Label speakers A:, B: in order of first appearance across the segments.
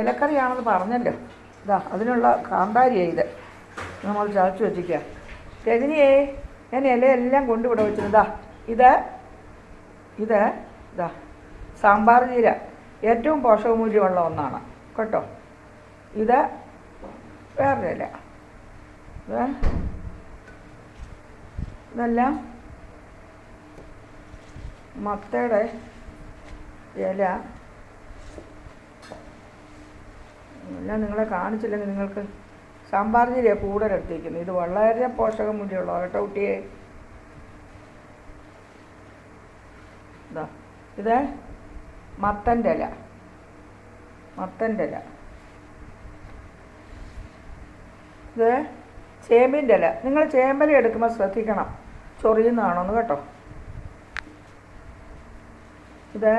A: ഇലക്കറിയാണെന്ന് പറഞ്ഞല്ലോ. ഇതാ അതിനുള്ള കാന്താരിയാണ് ഇത്. നമ്മൾ ചതച്ച് വെച്ചിരിക്കുക. രജനിയേ, ഞാൻ ഇലയെല്ലാം കൊണ്ടുവിടെ വെച്ചിരുന്നു. ഇത് ഇത് ഇതാ സാമ്പാർ ചീര, ഏറ്റവും പോഷകമൂല്യമുള്ള ഒന്നാണ് കേട്ടോ. ഇത് വേറൊരു ഇല. ഇതെല്ലാം മത്തയുടെ ഇല. എല്ലാം നിങ്ങളെ കാണിച്ചില്ലെങ്കിൽ നിങ്ങൾക്ക് സാമ്പാർ ചീരയാണ് കൂടുതൽ എടുത്തിരിക്കുന്നത്. ഇത് വളരെ പോഷകമൂല്യമുള്ള കേട്ടോ കുട്ടിയെ. ഇതാ ഇത് മത്തൻ്റെ ഇല. ഇത് ചേമ്പിൻ്റെ ഇല. നിങ്ങൾ ചേമ്പല എടുക്കുമ്പോൾ ശ്രദ്ധിക്കണം, ചൊറിയുന്നതാണോന്ന് കേട്ടോ. ഇത്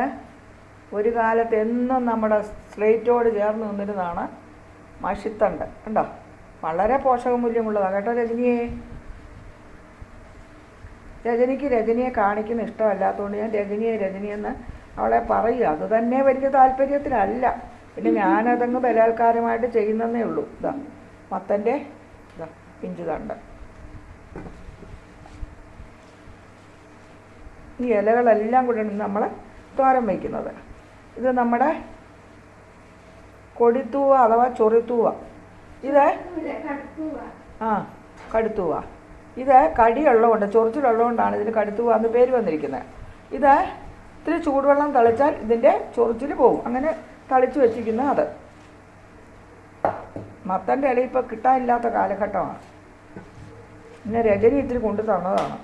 A: ഒരു കാലത്ത് എന്നും നമ്മുടെ സ്ലേറ്റോട് ചേർന്ന് നിന്നിരുന്നതാണ് മഷിത്തണ്ട്. കണ്ടോ, വളരെ പോഷകമൂല്യമുള്ളതാണ് കേട്ടോ രജനിയെ. രജനിയെ കാണിക്കുന്ന ഇഷ്ടമല്ലാത്തതുകൊണ്ട് ഞാൻ രജനിയെന്ന് അവളെ പറയുക. അത് തന്നെ വലിയ താല്പര്യത്തിലല്ല, പിന്നെ ഞാനതങ്ങ് ബലാത്കാരമായിട്ട് ചെയ്യുന്നതേ ഉള്ളൂ. ഇതാ മത്തൻ്റെ ഇതാ പിഞ്ചു തണ്ട്. ഈ ഇലകളെല്ലാം കൂടെ നമ്മൾ തോരൻ വയ്ക്കുന്നത്. ഇത് നമ്മുടെ കൊടിത്തൂവ അഥവാ ചൊറിത്തൂവ. ഇത് കടുത്തൂവ. ഇത് കടിയുള്ളതുകൊണ്ട്, ചൊറിച്ചിലുള്ളതുകൊണ്ടാണ് ഇതിന് കടുത്തൂവ എന്ന് പേര് വന്നിരിക്കുന്നത്. ഇത് ഇത്തിരി ചൂടുവെള്ളം തളിച്ചാൽ ഇതിൻ്റെ ചൊറിച്ചിൽ പോകും. അങ്ങനെ തളിച്ച് വെച്ചിരിക്കുന്ന അത്. മത്തൻ്റെ ഇല ഇപ്പോൾ കിട്ടാനില്ലാത്ത കാലഘട്ടമാണ്. പിന്നെ രജനി ഇത്തിരി കൊണ്ടു തന്നതാണ്.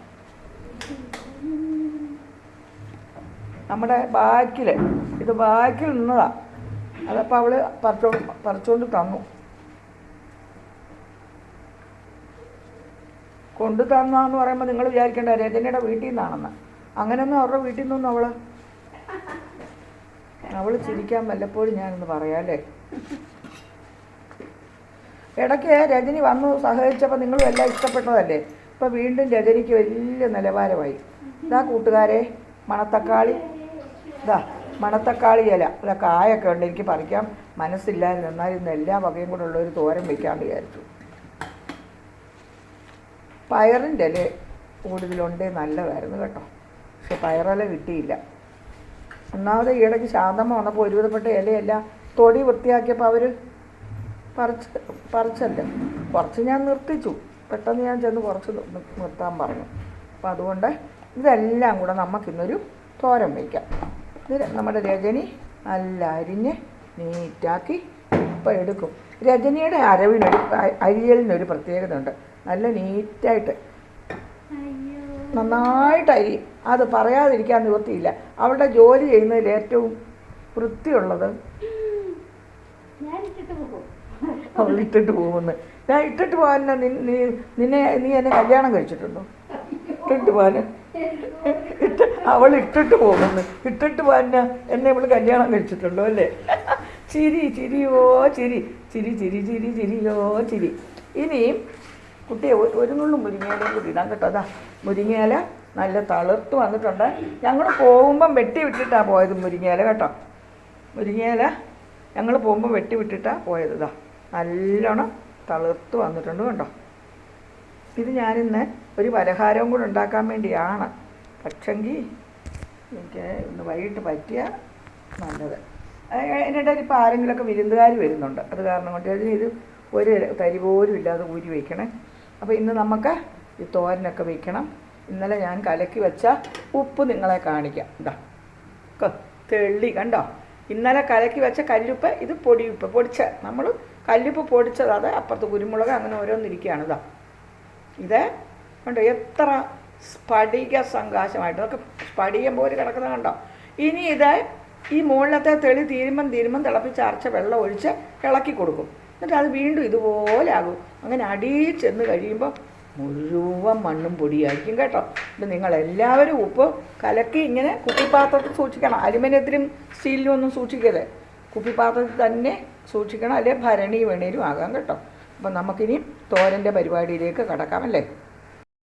A: നമ്മുടെ ബാക്കിൽ നിന്നതാണ്. അതപ്പോൾ അവൾ പറിച്ചുകൊണ്ട് തന്നു. കൊണ്ടു തന്നാന്ന് പറയുമ്പോൾ നിങ്ങൾ വിചാരിക്കേണ്ട രജനിയുടെ വീട്ടിൽ നിന്നാണെന്ന്. അങ്ങനെയൊന്നും അവരുടെ വീട്ടിൽ നിന്നൊന്നും അവൾ ചിരിക്കാൻ വല്ലപ്പോഴും ഞാനൊന്ന് പറയാമല്ലേ. ഇടയ്ക്ക് രജനി വന്നു സഹകരിച്ചപ്പോൾ നിങ്ങളും എല്ലാം ഇഷ്ടപ്പെട്ടതല്ലേ. ഇപ്പോൾ വീണ്ടും രജനിക്ക് വലിയ നിലവാരമായി. ഇതാ കൂട്ടുകാരെ, മണത്തക്കാളി ഇല. അല്ല, കായൊക്കെ ഉണ്ട്, എനിക്ക് പറിക്കാൻ മനസ്സില്ലായിരുന്നു. എന്നാലും ഇന്ന് എല്ലാ വകയും കൂടെ ഉള്ളൊരു തോരൻ വയ്ക്കാമെന്ന് വിചാരിച്ചു. പയറിൻ്റെ ഇല കൂടുതലുണ്ടേ നല്ലതായിരുന്നു കേട്ടോ. പക്ഷെ പയറില കിട്ടിയില്ല. ഒന്നാമത് ഈയിടയ്ക്ക് ശാന്തമ്മ വന്നപ്പോൾ ഒരുവിധപ്പെട്ട ഇലയെല്ലാം തൊടി വൃത്തിയാക്കിയപ്പോൾ അവർ പറിച്ചല്ലോ. കുറച്ച് ഞാൻ നിർത്തിച്ചു. പെട്ടെന്ന് ഞാൻ ചെന്ന് കുറച്ച് നിർത്താൻ പറഞ്ഞു. അപ്പോൾ അതുകൊണ്ട് ഇതെല്ലാം കൂടെ നമുക്കിന്നൊരു തോരൻ വയ്ക്കാം. ഇത് നമ്മുടെ രജനി നല്ല അരിഞ്ഞ് നീറ്റാക്കി ഇപ്പം എടുക്കും. രജനിയുടെ അരിയലിനൊരു പ്രത്യേകത ഉണ്ട്. നല്ല നീറ്റായിട്ട് നന്നായിട്ട് അരിയും. അത് പറയാതിരിക്കാൻ നിവൃത്തിയില്ല. അവളുടെ ജോലി ചെയ്യുന്നതിൽ ഏറ്റവും വൃത്തിയുള്ളത് അവൾ ഇട്ടിട്ട് പോകുന്നു. ഞാൻ ഇട്ടിട്ട് പോകാൻ നീ എന്നെ കല്യാണം കഴിച്ചിട്ടുണ്ടോ? ഇട്ടിട്ട് പോകാൻ അവൾ ഇട്ടിട്ട് പോകുന്നു. ഇട്ടിട്ട് പോകാൻ എന്നെ ഇവൾ കല്യാണം കഴിച്ചിട്ടുണ്ടോ അല്ലേ? ചിരിയോ ചിരി. ഇനിയും കുട്ടിയെ ഒരു നുള്ളും മുരിങ്ങയിലയും കൂടി ഇടാൻ കേട്ടോ. അതാ മുരിങ്ങയില നല്ല തളിർത്ത് വന്നിട്ടുണ്ട്. ഞങ്ങൾ പോകുമ്പം വെട്ടി വിട്ടിട്ടാണ് പോയത് മുരിങ്ങയില കേട്ടോ. മുരിങ്ങയില ഞങ്ങൾ പോകുമ്പോൾ വെട്ടി വിട്ടിട്ടാണ് പോയത്. ഇതാ നല്ലോണം തളിർത്ത് വന്നിട്ടുണ്ട് കേട്ടോ. ഇത് ഞാനിന്ന് ഒരു പലഹാരവും കൂടെ ഉണ്ടാക്കാൻ വേണ്ടിയാണ്. പക്ഷെങ്കിൽ എനിക്ക് ഇന്ന് വൈകിട്ട് പറ്റിയ നല്ലത്. എൻ്റെ ഇപ്പോൾ ആരെങ്കിലുമൊക്കെ വിരുന്നുകാർ വരുന്നുണ്ട്. അത് കാരണം കൊണ്ട് ഇത് ഒരു തരി പോലും ഇല്ലാതെ ഊരി വയ്ക്കണേ. അപ്പോൾ ഇന്ന് നമുക്ക് ഈ തോരനൊക്കെ വയ്ക്കണം. ഇന്നലെ ഞാൻ കലക്കി വെച്ച ഉപ്പ് നിങ്ങളെ കാണിക്കാം. ഇതാ തെള്ളി കണ്ടോ. ഇന്നലെ കലക്കി വെച്ച കല്ലുപ്പ്, ഇത് പൊടിയുപ്പ് പൊടിച്ച, നമ്മൾ കല്ലുപ്പ് പൊടിച്ചത്. അത് അപ്പുറത്ത് കുരുമുളക്, അങ്ങനെ ഓരോന്നിരിക്കുകയാണ്. ഇത് കണ്ടോ എത്ര സ്ഫടിക സംകാശമായിട്ട്, അതൊക്കെ സ്ഫടികം പോലെ കിടക്കുന്നത് കണ്ടോ. ഇനി ഇത് ഈ മുകളിലത്തെ തെളി തീരുമ്പം തിളപ്പിച്ചരച്ച വെള്ളം ഒഴിച്ച് ഇളക്കി കൊടുക്കും. എന്നിട്ട് അത് വീണ്ടും ഇതുപോലെ ആകും. അങ്ങനെ അടിയിൽ ചെന്ന് കഴിയുമ്പോൾ മുഴുവൻ മണ്ണും പൊടിയായിരിക്കും കേട്ടോ. ഇത് നിങ്ങളെല്ലാവരും ഉപ്പ് കലക്കി ഇങ്ങനെ കുപ്പിപ്പാത്രത്തിൽ സൂക്ഷിക്കണം. അലുമിനിയത്തിലും സ്റ്റീലിലും ഒന്നും സൂക്ഷിക്കരുത്. കുപ്പിപ്പാത്രത്തിൽ തന്നെ സൂക്ഷിക്കണം. അല്ലെങ്കിൽ ഭരണി വേണേലും ആകാം കേട്ടോ. അപ്പം നമുക്കിനി തോരൻ്റെ പരിപാടിയിലേക്ക് കടക്കാമല്ലേ.